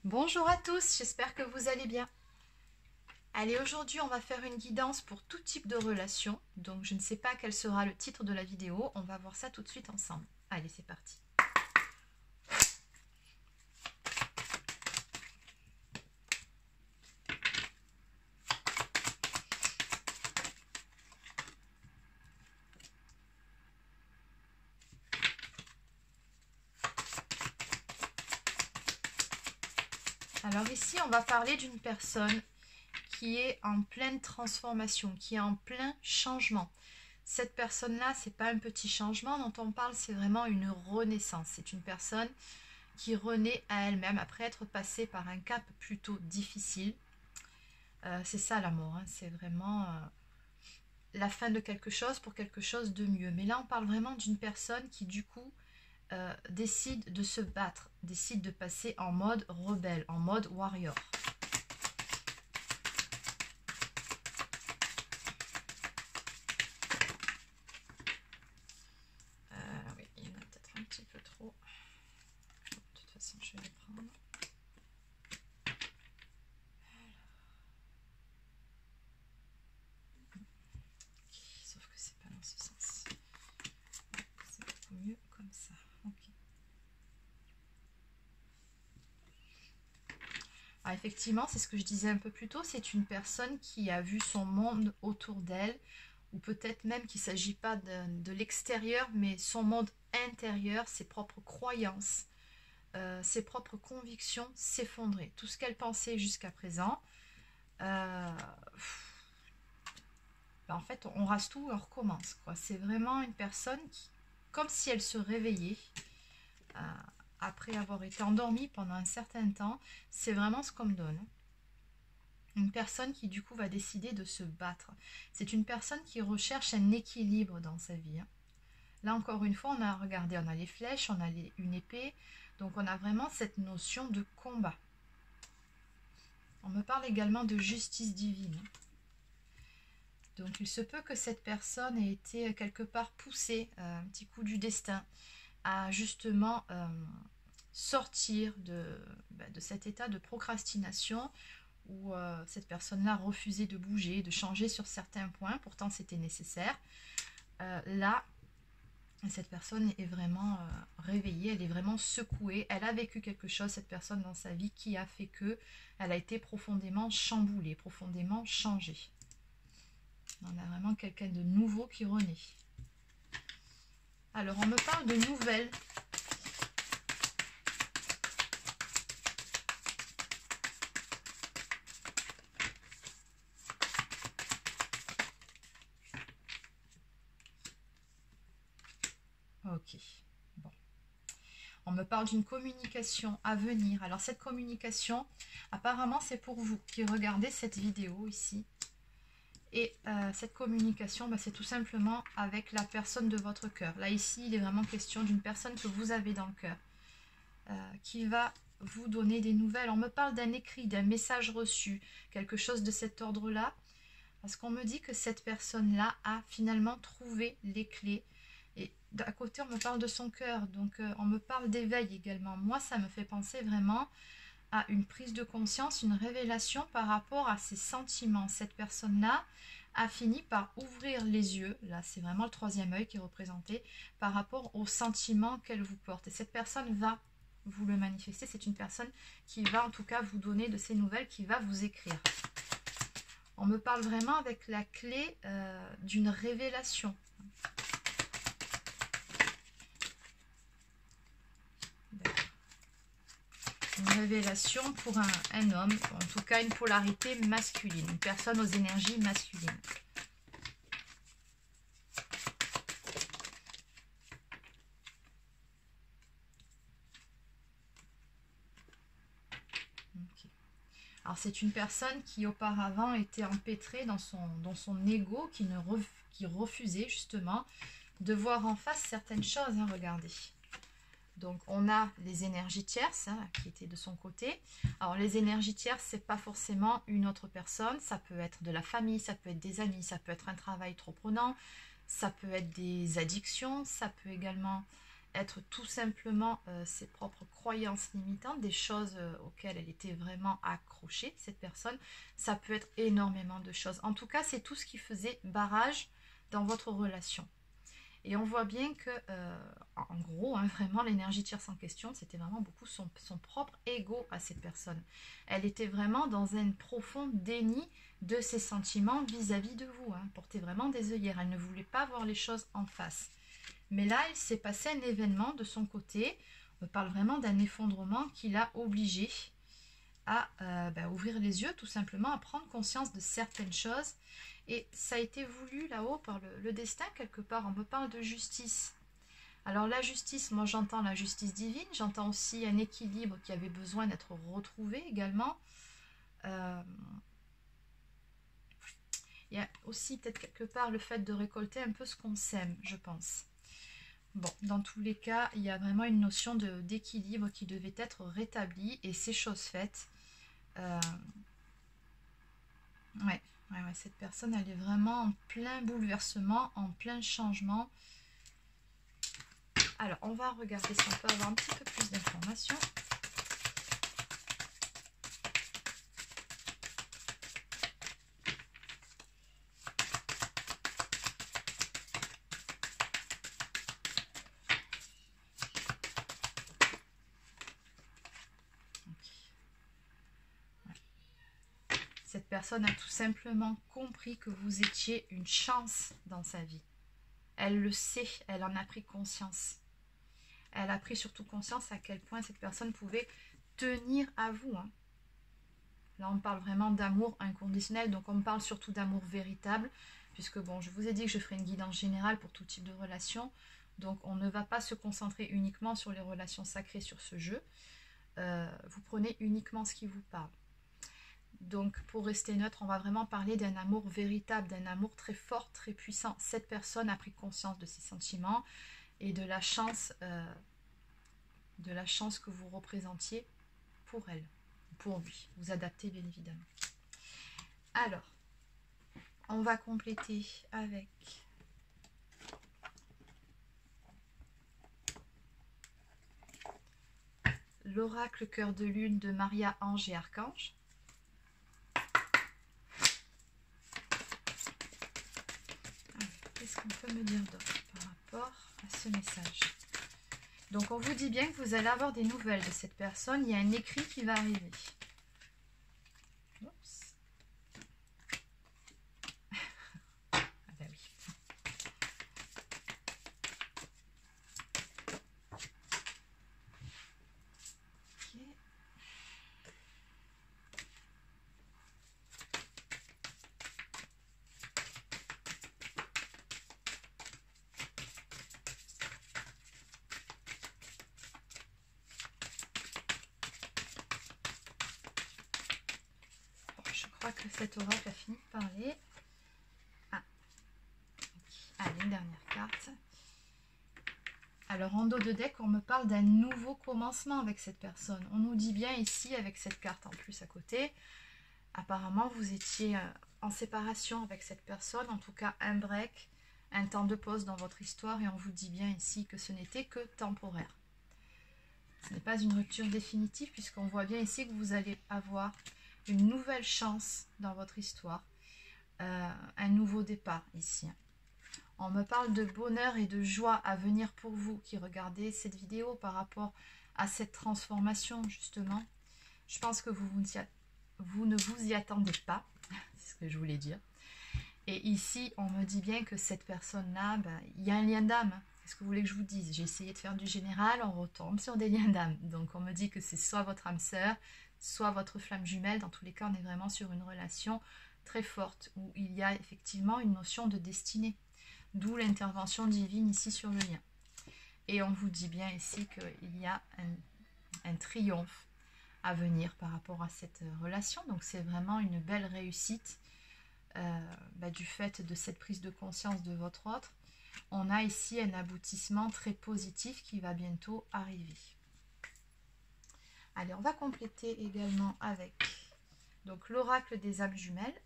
Bonjour à tous, j'espère que vous allez bien. Allez, aujourd'hui on va faire une guidance pour tout type de relation. Donc je ne sais pas quel sera le titre de la vidéo, on va voir ça tout de suite ensemble. Allez, c'est parti. Alors ici on va parler d'une personne qui est en pleine transformation, qui est en plein changement. Cette personne-là, c'est pas un petit changement dont on parle, c'est vraiment une renaissance. C'est une personne qui renaît à elle-même après être passée par un cap plutôt difficile. C'est ça l'amour, hein, c'est vraiment la fin de quelque chose pour quelque chose de mieux. Mais là, on parle vraiment d'une personne qui, du coup, décide de se battre, décide de passer en mode rebelle, en mode warrior. Oui, il y en a peut-être un petit peu trop. De toute façon, je vais les prendre. Sauf que c'est pas dans ce sens. C'est beaucoup mieux comme ça. Ok. Alors effectivement, c'est ce que je disais un peu plus tôt, c'est une personne qui a vu son monde autour d'elle, ou peut-être même qu'il ne s'agit pas de l'extérieur, mais son monde intérieur, ses propres croyances, ses propres convictions s'effondrer. Tout ce qu'elle pensait jusqu'à présent, en fait, on rase tout et on recommence. C'est vraiment une personne qui, comme si elle se réveillait, après avoir été endormie pendant un certain temps, c'est vraiment ce qu'on me donne. Une personne qui du coup va décider de se battre. C'est une personne qui recherche un équilibre dans sa vie. Là encore une fois, on a regardé, on a les flèches, on a une épée, donc on a vraiment cette notion de combat. On me parle également de justice divine. Donc il se peut que cette personne ait été quelque part poussée, un petit coup du destin, à justement sortir de cet état de procrastination où cette personne-là refusait de bouger, de changer sur certains points, pourtant c'était nécessaire. Là, cette personne est vraiment réveillée, elle est vraiment secouée, elle a vécu quelque chose, cette personne dans sa vie, qui a fait que elle a été profondément chamboulée, profondément changée. On a vraiment quelqu'un de nouveau qui renaît. Alors, on me parle de nouvelles. Ok, bon. On me parle d'une communication à venir. Alors, cette communication, apparemment, c'est pour vous qui regardez cette vidéo ici. Et cette communication, c'est tout simplement avec la personne de votre cœur. Là, ici, il est vraiment question d'une personne que vous avez dans le cœur, qui va vous donner des nouvelles. On me parle d'un écrit, d'un message reçu, quelque chose de cet ordre-là, parce qu'on me dit que cette personne-là a finalement trouvé les clés. Et d'à côté, on me parle de son cœur, donc on me parle d'éveil également. Moi, ça me fait penser vraiment à une prise de conscience, une révélation par rapport à ses sentiments. Cette personne-là a fini par ouvrir les yeux, là c'est vraiment le troisième œil qui est représenté, par rapport aux sentiments qu'elle vous porte. Et cette personne va vous le manifester, c'est une personne qui va en tout cas vous donner de ces nouvelles, qui va vous écrire. On me parle vraiment avec la clé d'une révélation. Une révélation pour un homme, en tout cas une polarité masculine, une personne aux énergies masculines. Okay. Alors c'est une personne qui auparavant était empêtrée dans son ego, qui refusait justement de voir en face certaines choses, hein, regardez. Donc on a les énergies tierces, hein, qui étaient de son côté. Alors les énergies tierces, c'est pas forcément une autre personne, ça peut être de la famille, ça peut être des amis, ça peut être un travail trop prenant, ça peut être des addictions, ça peut également être tout simplement ses propres croyances limitantes, des choses auxquelles elle était vraiment accrochée, cette personne. Ça peut être énormément de choses. En tout cas, c'est tout ce qui faisait barrage dans votre relation. Et on voit bien que, en gros, hein, vraiment, l'énergie tierce en question, c'était vraiment beaucoup son propre ego à cette personne. Elle était vraiment dans un profond déni de ses sentiments vis-à-vis de vous. Hein, portait vraiment des œillères. Elle ne voulait pas voir les choses en face. Mais là, il s'est passé un événement de son côté. On parle vraiment d'un effondrement qui l'a obligé à ouvrir les yeux, tout simplement, à prendre conscience de certaines choses. Et ça a été voulu là-haut par le destin, quelque part. On me parle de justice. Alors la justice, moi j'entends la justice divine, j'entends aussi un équilibre qui avait besoin d'être retrouvé également. Il y a aussi peut-être quelque part le fait de récolter un peu ce qu'on sème, je pense. Bon, dans tous les cas, il y a vraiment une notion d'équilibre qui devait être rétablie et c'est chose faite. Ouais, cette personne, elle est vraiment en plein bouleversement, en plein changement. Alors, on va regarder si on peut avoir un petit peu plus d'informations. Cette personne a tout simplement compris que vous étiez une chance dans sa vie. Elle le sait, elle en a pris conscience. Elle a pris surtout conscience à quel point cette personne pouvait tenir à vous. Hein. Là, on parle vraiment d'amour inconditionnel, donc on parle surtout d'amour véritable, puisque bon, je vous ai dit que je ferai une guidance générale pour tout type de relation, donc on ne va pas se concentrer uniquement sur les relations sacrées sur ce jeu. Vous prenez uniquement ce qui vous parle. Donc, pour rester neutre, on va vraiment parler d'un amour véritable, d'un amour très fort, très puissant. Cette personne a pris conscience de ses sentiments et de la chance que vous représentiez pour elle, pour lui. Vous adaptez, bien évidemment. Alors, on va compléter avec l'oracle cœur de lune de Maria, Ange et Archange. Qu'est-ce qu'on peut me dire d'autre par rapport à ce message? Donc, on vous dit bien que vous allez avoir des nouvelles de cette personne. Il y a un écrit qui va arriver. Oups. Ah ben oui. Ok. Que cet oracle a fini de parler. Ah, okay. Allez, une dernière carte. Alors, en dos de deck, on me parle d'un nouveau commencement avec cette personne. On nous dit bien ici, avec cette carte en plus à côté, apparemment, vous étiez en séparation avec cette personne, en tout cas un break, un temps de pause dans votre histoire, et on vous dit bien ici que ce n'était que temporaire. Ce n'est pas une rupture définitive, puisqu'on voit bien ici que vous allez avoir une nouvelle chance dans votre histoire, un nouveau départ ici. On me parle de bonheur et de joie à venir pour vous qui regardez cette vidéo par rapport à cette transformation justement. Je pense que vous ne vous y attendez pas, c'est ce que je voulais dire. Et ici, on me dit bien que cette personne-là, il y a un lien d'âme. Qu'est-ce que vous voulez que je vous dise? J'ai essayé de faire du général, on retombe sur des liens d'âme. Donc on me dit que c'est soit votre âme sœur, soit votre flamme jumelle. Dans tous les cas, on est vraiment sur une relation très forte où il y a effectivement une notion de destinée. D'où l'intervention divine ici sur le lien. Et on vous dit bien ici qu'il y a un triomphe à venir par rapport à cette relation. Donc c'est vraiment une belle réussite du fait de cette prise de conscience de votre autre. On a ici un aboutissement très positif qui va bientôt arriver. Allez, on va compléter également avec donc l'oracle des âmes jumelles.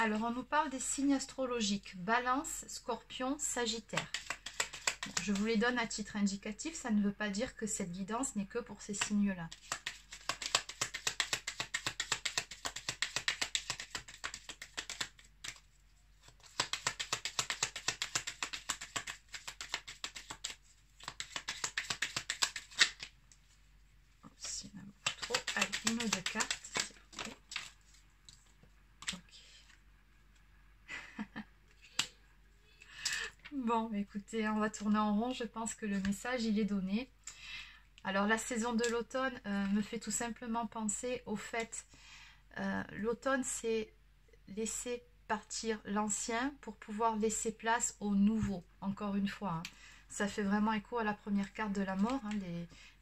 Alors, on nous parle des signes astrologiques. Balance, Scorpion, Sagittaire. Bon, je vous les donne à titre indicatif. Ça ne veut pas dire que cette guidance n'est que pour ces signes-là. S'il y en a beaucoup trop. Allez, une ou deux cartes. Bon, écoutez, on va tourner en rond. Je pense que le message, il est donné. Alors, la saison de l'automne me fait tout simplement penser au fait... l'automne, c'est laisser partir l'ancien pour pouvoir laisser place au nouveau. Encore une fois, hein. Ça fait vraiment écho à la première carte de la mort. Hein,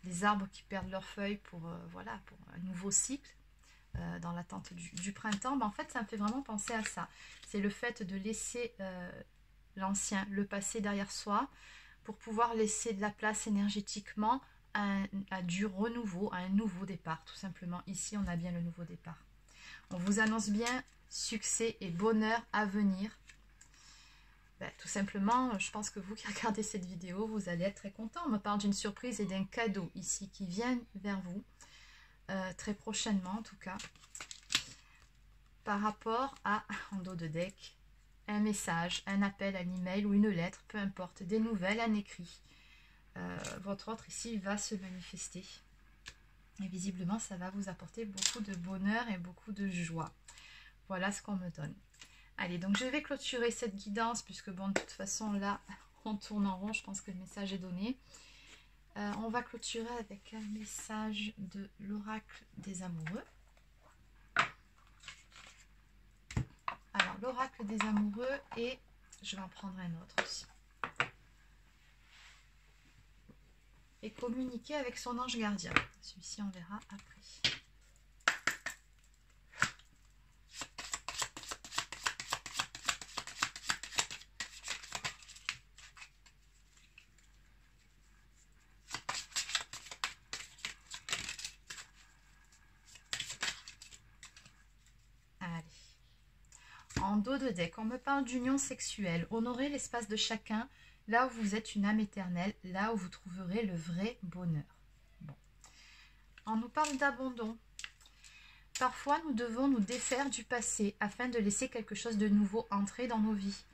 les arbres qui perdent leurs feuilles pour, voilà, pour un nouveau cycle. Dans l'attente du printemps. Mais en fait, ça me fait vraiment penser à ça. C'est le fait de laisser... l'ancien, le passé derrière soi, pour pouvoir laisser de la place énergétiquement à du renouveau, à un nouveau départ, tout simplement. Ici, on a bien le nouveau départ. On vous annonce bien succès et bonheur à venir. Ben, tout simplement, je pense que vous qui regardez cette vidéo, vous allez être très content. On me parle d'une surprise et d'un cadeau ici qui vient vers vous, très prochainement en tout cas, par rapport à, en dos de deck, un message, un appel, un email ou une lettre, peu importe, des nouvelles, un écrit. Votre autre ici va se manifester. Et visiblement, ça va vous apporter beaucoup de bonheur et beaucoup de joie. Voilà ce qu'on me donne. Allez, donc je vais clôturer cette guidance, puisque bon, de toute façon, là, on tourne en rond, je pense que le message est donné. On va clôturer avec un message de l'oracle des amoureux. Alors, l'oracle des amoureux, et je vais en prendre un autre aussi. Et communiquer avec son ange gardien. Celui-ci, on verra après. Allez. En dos de deck, on me parle d'union sexuelle. Honorez l'espace de chacun, là où vous êtes une âme éternelle, là où vous trouverez le vrai bonheur. Bon. On nous parle d'abandon. Parfois, nous devons nous défaire du passé afin de laisser quelque chose de nouveau entrer dans nos vies.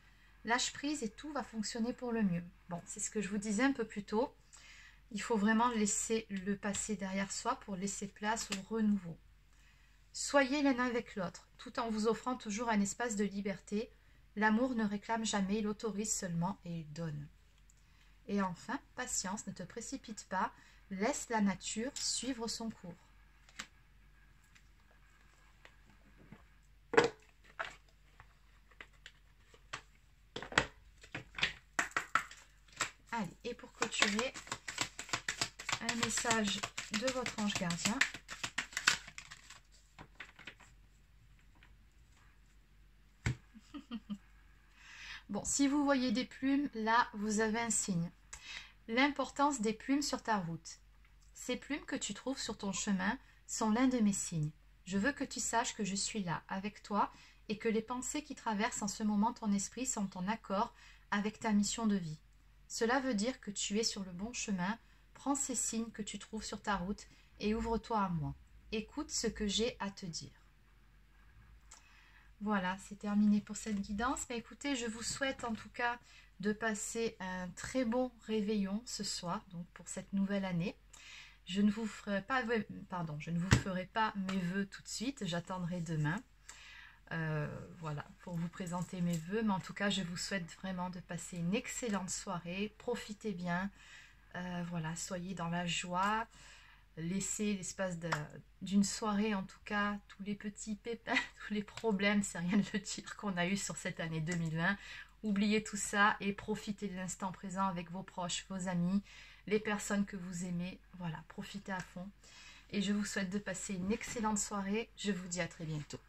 Lâche prise et tout va fonctionner pour le mieux. Bon, c'est ce que je vous disais un peu plus tôt. Il faut vraiment laisser le passé derrière soi pour laisser place au renouveau. Soyez l'un avec l'autre, tout en vous offrant toujours un espace de liberté. L'amour ne réclame jamais, il autorise seulement et il donne. Et enfin, patience, ne te précipite pas, laisse la nature suivre son cours. Allez, et pour clôturer, un message de votre ange gardien. Bon, si vous voyez des plumes, là, vous avez un signe. L'importance des plumes sur ta route. Ces plumes que tu trouves sur ton chemin sont l'un de mes signes. Je veux que tu saches que je suis là, avec toi, et que les pensées qui traversent en ce moment ton esprit sont en accord avec ta mission de vie. Cela veut dire que tu es sur le bon chemin. Prends ces signes que tu trouves sur ta route et ouvre-toi à moi. Écoute ce que j'ai à te dire. Voilà, c'est terminé pour cette guidance. Mais écoutez, je vous souhaite en tout cas de passer un très bon réveillon ce soir, donc pour cette nouvelle année. Je ne vous ferai pas, je ne vous ferai pas mes vœux tout de suite, j'attendrai demain. Voilà, pour vous présenter mes vœux. Mais en tout cas, je vous souhaite vraiment de passer une excellente soirée. Profitez bien. Voilà, soyez dans la joie. Laissez l'espace d'une soirée, en tout cas, tous les petits pépins, tous les problèmes, c'est rien de le dire, qu'on a eu sur cette année 2020. Oubliez tout ça et profitez de l'instant présent avec vos proches, vos amis, les personnes que vous aimez. Voilà, profitez à fond. Et je vous souhaite de passer une excellente soirée. Je vous dis à très bientôt.